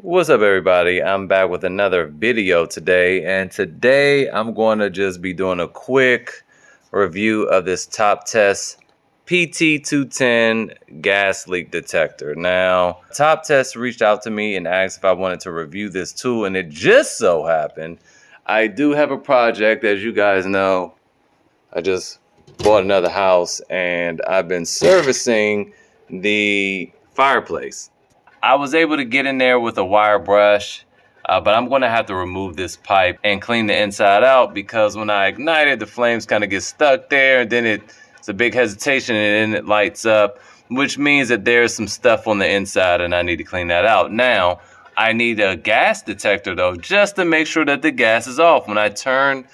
What's up, everybody? I'm back with another video today, and today I'm going to just be doing a quick review of this TopTes PT210 gas leak detector. Now, TopTes reached out to me and asked if I wanted to review this tool, and it just so happened I do have a project. As you guys know, I just bought another house, and I've been servicing the fireplace. I was able to get in there with a wire brush, but I'm going to have to remove this pipe and clean the inside out, because when I ignite it, the flames kind of get stuck there, and then it's a big hesitation, and then it lights up, which means that there's some stuff on the inside, and I need to clean that out. Now, I need a gas detector, though, just to make sure that the gas is off. When I turn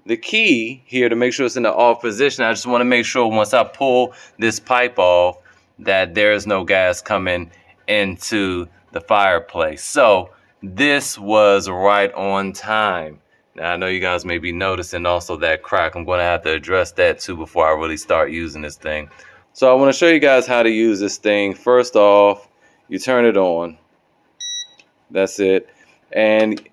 the key here to make sure it's in the off position, I just want to make sure once I pull this pipe off that there's no gas coming into the fireplace. So this was right on time. Now I know you guys may be noticing also that crack. I'm going to have to address that too before I really start using this thing. So I want to show you guys how to use this thing. First off, you turn it on. That's it. And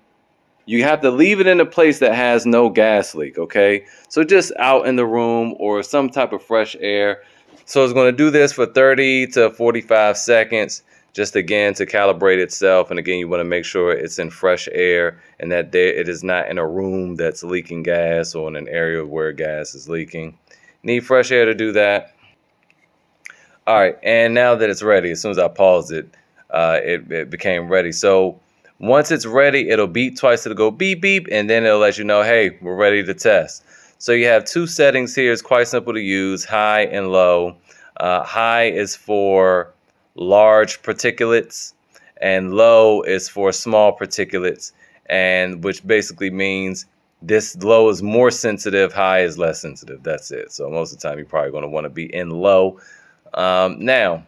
you have to leave it in a place that has no gas leak, okay? So just out in the room or some type of fresh air. So it's going to do this for 30 to 45 seconds, just again to calibrate itself. And again, you want to make sure it's in fresh air and that it is not in a room that's leaking gas or in an area where gas is leaking. Need fresh air to do that. All right, and now that it's ready, as soon as I paused it, it became ready. So once it's ready, it'll beep twice. It'll go beep, beep, and then it'll let you know, hey, we're ready to test. So you have two settings here. It's quite simple to use, high and low. High is for large particulates, and low is for small particulates, and which basically means this low is more sensitive, high is less sensitive. That's it. So most of the time, you're probably going to want to be in low. Now,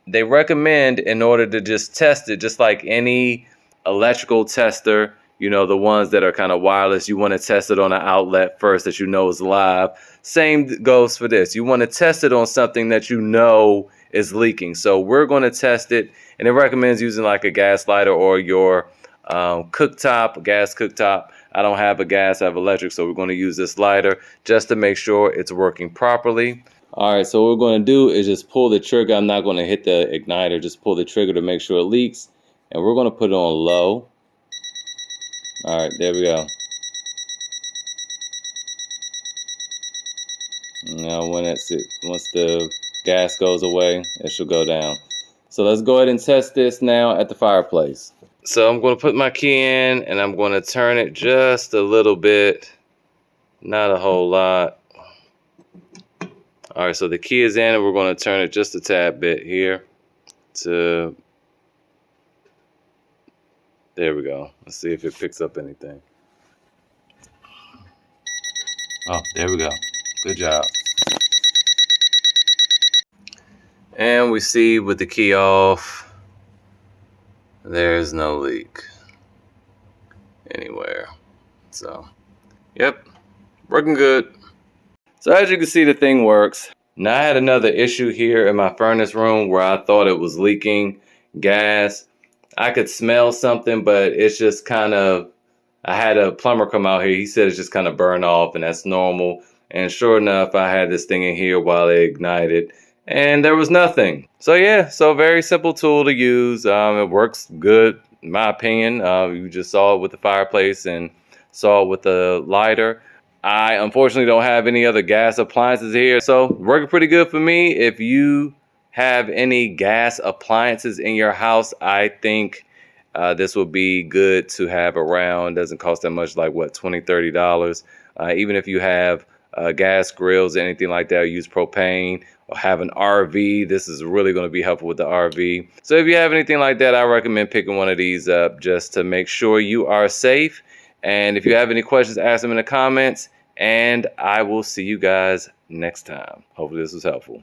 they recommend, in order to just test it, just like any electrical tester, you know, the ones that are kind of wireless, you want to test it on an outlet first that you know is live. Same goes for this. You want to test it on something that you know is leaking. So we're going to test it, and it recommends using like a gas lighter or your cooktop, gas cooktop. I don't have a gas, I have electric, so we're going to use this lighter just to make sure it's working properly. All right, so what we're going to do is just pull the trigger. I'm not going to hit the igniter, just pull the trigger to make sure it leaks. And we're going to put it on low. All right, there we go. Now once the gas goes away, it should go down. So let's go ahead and test this now at the fireplace. So I'm going to put my key in, and I'm going to turn it just a little bit, not a whole lot. All right, so the key is in, and we're going to turn it just a tad bit here to, there we go. Let's see if it picks up anything. Oh, there we go. Good job. And we see with the key off, there's no leak anywhere. So, yep, working good. So as you can see, the thing works. Now I had another issue here in my furnace room where I thought it was leaking gas. I could smell something, but it's just kind of, I had a plumber come out here. He said it's just kind of burn off, and that's normal. And sure enough, I had this thing in here while it ignited, and there was nothing. So yeah, so very simple tool to use. It works good, in my opinion. You just saw it with the fireplace and saw it with the lighter. I unfortunately don't have any other gas appliances here, so working pretty good for me. If you have any gas appliances in your house, I think this will be good to have around. Doesn't cost that much, like what, $20, $30. Even if you have gas grills, anything like that, use propane or have an RV, this is really going to be helpful with the RV. So if you have anything like that, I recommend picking one of these up just to make sure you are safe. And if you have any questions, ask them in the comments, and I will see you guys next time. Hopefully this was helpful.